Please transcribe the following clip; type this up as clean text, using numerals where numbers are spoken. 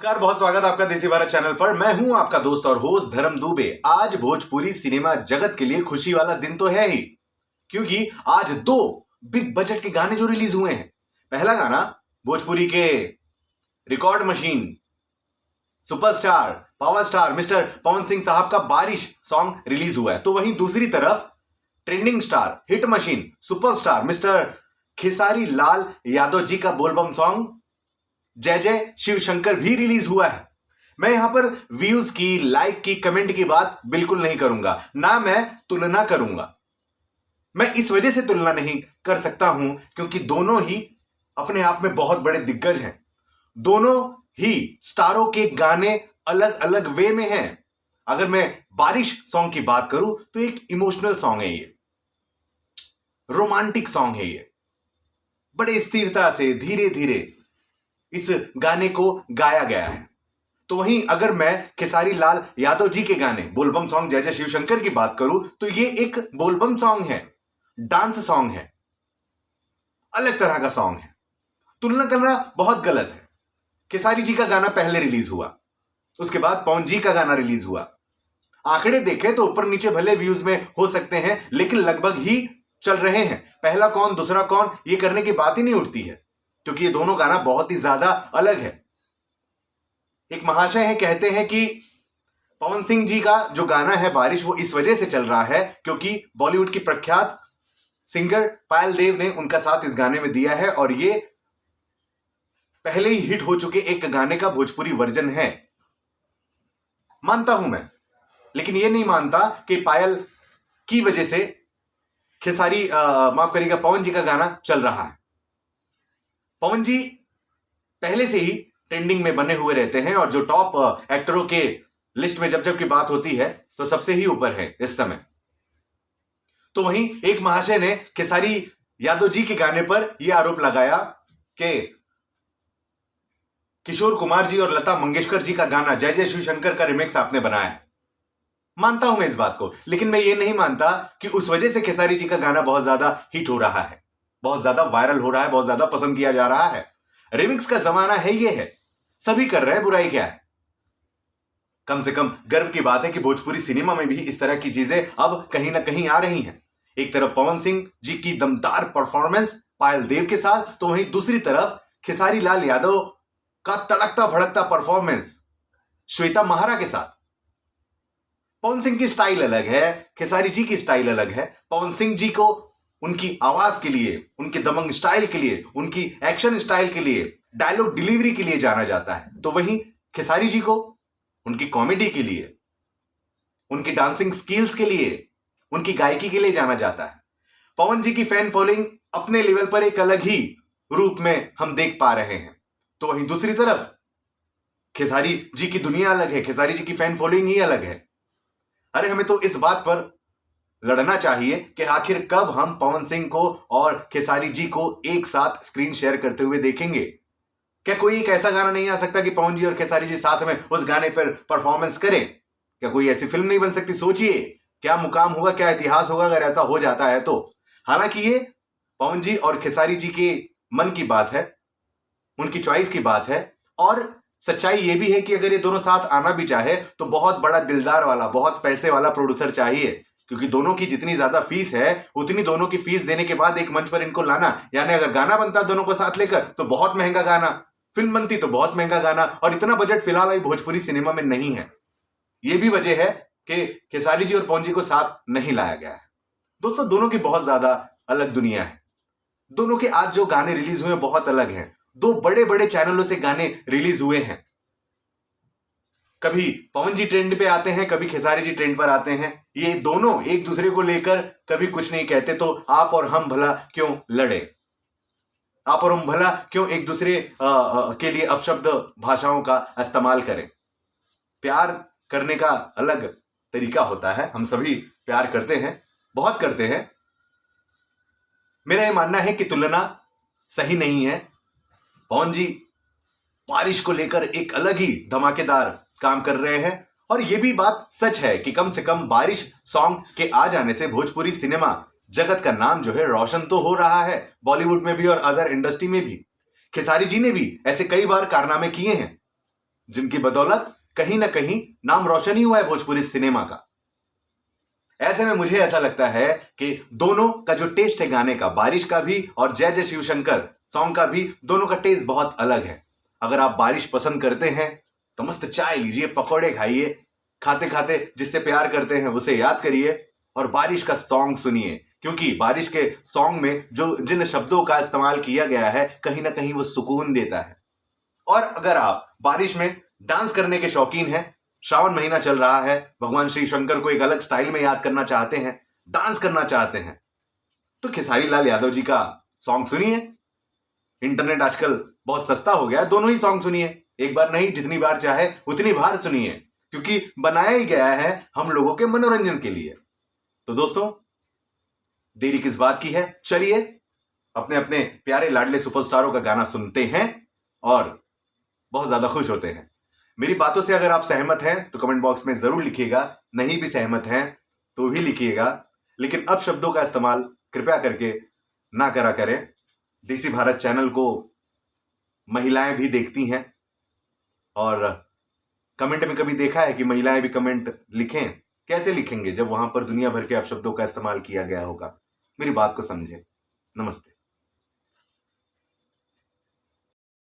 नमस्कार, बहुत स्वागत आपका देसी भारत चैनल पर। मैं हूं आपका दोस्त और होस्ट धर्म दुबे। आज भोजपुरी सिनेमा जगत के लिए खुशी वाला दिन तो है ही, क्योंकि आज दो बिग बजट के गाने जो रिलीज हुए हैं। पहला गाना भोजपुरी के record machine, superstar, power star mister Pawan Singh साहब का बारिश सॉन्ग रिलीज हुआ है। तो वहीं दूसरी तरफ trending star, hit machine, superstar mister Khesari Lal Yadav ji का बोलबम सॉन्ग जय जय शिव शंकर भी रिलीज हुआ है। मैं यहां पर व्यूज की, लाइक की, कमेंट की बात बिल्कुल नहीं करूंगा, ना मैं तुलना करूंगा। मैं इस वजह से तुलना नहीं कर सकता हूं क्योंकि दोनों ही अपने आप में बहुत बड़े दिग्गज हैं। दोनों ही स्टारों के गाने अलग अलग वे में हैं। अगर मैं बारिश सॉन्ग की बात करूं तो एक इमोशनल सॉन्ग है, ये रोमांटिक सॉन्ग है, ये बड़े स्थिरता से धीरे धीरे इस गाने को गाया गया है। तो वहीं अगर मैं खेसारी लाल यादव जी के गाने बोलबम सॉन्ग जय जय शिव शंकर की बात करूं तो ये एक बोलबम सॉन्ग है, डांस सॉन्ग है, अलग तरह का सॉन्ग है। तुलना करना बहुत गलत है। खेसारी जी का गाना पहले रिलीज हुआ, उसके बाद पवन जी का गाना रिलीज हुआ। आंकड़े देखें तो ऊपर नीचे भले व्यूज में हो सकते हैं, लेकिन लगभग ही चल रहे हैं। पहला कौन दूसरा कौन ये करने की बात ही नहीं उठती है, क्योंकि ये दोनों गाना बहुत ही ज्यादा अलग है। एक महाशय है, कहते हैं कि पवन सिंह जी का जो गाना है बारिश, वो इस वजह से चल रहा है क्योंकि बॉलीवुड की प्रख्यात सिंगर पायल देव ने उनका साथ इस गाने में दिया है और ये पहले ही हिट हो चुके एक गाने का भोजपुरी वर्जन है। मानता हूं मैं, लेकिन ये नहीं मानता कि पायल की वजह से खेसारी माफ करिएगा पवन जी का गाना चल रहा है। पवन जी पहले से ही ट्रेंडिंग में बने हुए रहते हैं और जो टॉप एक्टरों के लिस्ट में जब की बात होती है तो सबसे ही ऊपर है इस समय। तो वहीं एक महाशय ने खेसारी यादव जी के गाने पर यह आरोप लगाया कि किशोर कुमार जी और लता मंगेशकर जी का गाना जय जय शिव शंकर का रिमिक्स आपने बनाया है। मानता हूं मैं इस बात को, लेकिन मैं ये नहीं मानता कि उस वजह से खेसारी जी का गाना बहुत ज्यादा हिट हो रहा है, बहुत ज्यादा वायरल हो रहा है, बहुत ज्यादा पसंद किया जा रहा है। रिमिक्स का जमाना है, ये है, सभी कर रहे हैं, बुराई क्या है। कम से कम गर्व की बात है कि भोजपुरी सिनेमा में भी इस तरह की चीजें अब कहीं ना कहीं आ रही हैं। एक तरफ पवन सिंह जी की दमदार परफॉर्मेंस पायल देव के साथ, तो वहीं दूसरी तरफ खेसारी लाल यादव का तड़कता भड़कता परफॉर्मेंस श्वेता महारा के साथ। पवन सिंह की स्टाइल अलग है, खेसारी जी की स्टाइल अलग है। पवन सिंह जी को उनकी आवाज के लिए, उनके दबंग स्टाइल के लिए, उनकी एक्शन स्टाइल के लिए, डायलॉग डिलीवरी के लिए जाना जाता है। तो वहीं खेसारी जी को उनकी कॉमेडी के लिए, उनकी डांसिंग स्किल्स के लिए, उनकी गायकी के लिए जाना जाता है। पवन जी की फैन फॉलोइंग अपने लेवल पर एक अलग ही रूप में हम देख पा रहे हैं। तो वहीं दूसरी तरफ खेसारी जी की दुनिया अलग है, खेसारी जी की फैन फॉलोइंग ही अलग है। अरे हमें तो इस बात पर लड़ना चाहिए कि आखिर कब हम पवन सिंह को और खेसारी जी को एक साथ स्क्रीन शेयर करते हुए देखेंगे। क्या कोई एक ऐसा गाना नहीं आ सकता कि पवन जी और खेसारी जी साथ में उस गाने पर परफॉर्मेंस करें? क्या कोई ऐसी फिल्म नहीं बन सकती? सोचिए क्या मुकाम होगा, क्या इतिहास होगा अगर ऐसा हो जाता है तो। हालांकि ये पवन जी और खेसारी जी के मन की बात है, उनकी चॉइस की बात है, और सच्चाई ये भी है कि अगर ये दोनों साथ आना भी चाहे तो बहुत बड़ा दिलदार वाला, बहुत पैसे वाला प्रोड्यूसर चाहिए, क्योंकि दोनों की जितनी ज्यादा फीस है उतनी दोनों की फीस देने के बाद एक मंच पर इनको लाना, यानी अगर गाना बनता दोनों को साथ लेकर तो बहुत महंगा गाना, फिल्म बनती तो बहुत महंगा गाना, और इतना बजट फिलहाल अभी भोजपुरी सिनेमा में नहीं है। यह भी वजह है कि खेसारी जी और पवन जी को साथ नहीं लाया गया है। दोस्तों, दोनों की बहुत ज्यादा अलग दुनिया है। दोनों के आज जो गाने रिलीज हुए बहुत अलग हैं। दो बड़े बड़े चैनलों से गाने रिलीज हुए हैं। कभी पवन जी ट्रेंड पे आते हैं, कभी खेसारी जी ट्रेंड पर आते हैं। ये दोनों एक दूसरे को लेकर कभी कुछ नहीं कहते, तो आप और हम भला क्यों लड़े, आप और हम भला क्यों एक दूसरे के लिए अपशब्द भाषाओं का इस्तेमाल करें। प्यार करने का अलग तरीका होता है, हम सभी प्यार करते हैं, बहुत करते हैं। मेरा यह मानना है कि तुलना सही नहीं है। पवन जी बारिश को लेकर एक अलग ही धमाकेदार काम कर रहे हैं, और यह भी बात सच है कि कम से कम बारिश सॉन्ग के आ जाने से भोजपुरी सिनेमा जगत का नाम जो है रोशन तो हो रहा है, बॉलीवुड में भी और अदर इंडस्ट्री में भी। खेसारी जी ने भी ऐसे कई बार कारनामे किए हैं। जिनकी बदौलत कहीं ना कहीं नाम रोशन ही हुआ है भोजपुरी सिनेमा का। ऐसे में मुझे ऐसा लगता है कि दोनों का जो टेस्ट है गाने का, बारिश का भी और जय जय शिवशंकर सॉन्ग का भी, दोनों का टेस्ट बहुत अलग है। अगर आप बारिश पसंद करते हैं तो मस्त चाय लीजिए, पकौड़े खाइए, खाते खाते जिससे प्यार करते हैं उसे याद करिए और बारिश का सॉन्ग सुनिए, क्योंकि बारिश के सॉन्ग में जो जिन शब्दों का इस्तेमाल किया गया है कहीं ना कहीं वो सुकून देता है। और अगर आप बारिश में डांस करने के शौकीन हैं, श्रावण महीना चल रहा है, भगवान श्री शंकर को एक अलग स्टाइल में याद करना चाहते हैं, डांस करना चाहते हैं, तो खेसारी लाल यादव जी का सॉन्ग सुनिए। इंटरनेट आजकल बहुत सस्ता हो गया है, दोनों ही सॉन्ग सुनिए, एक बार नहीं जितनी बार चाहे उतनी बार सुनिए, क्योंकि बनाया ही गया है हम लोगों के मनोरंजन के लिए। तो दोस्तों, देरी किस बात की है, चलिए अपने अपने प्यारे लाडले सुपरस्टारों का गाना सुनते हैं और बहुत ज्यादा खुश होते हैं। मेरी बातों से अगर आप सहमत हैं तो कमेंट बॉक्स में जरूर लिखिएगा, नहीं भी सहमत हैं तो भी लिखिएगा, लेकिन अब शब्दों का इस्तेमाल कृपया करके ना करा करें। देसी भारत चैनल को महिलाएं भी देखती हैं और कमेंट में कभी देखा है कि महिलाएं भी कमेंट लिखें? कैसे लिखेंगे जब वहां पर दुनिया भर के अपशब्दों का इस्तेमाल किया गया होगा। मेरी बात को समझें। नमस्ते।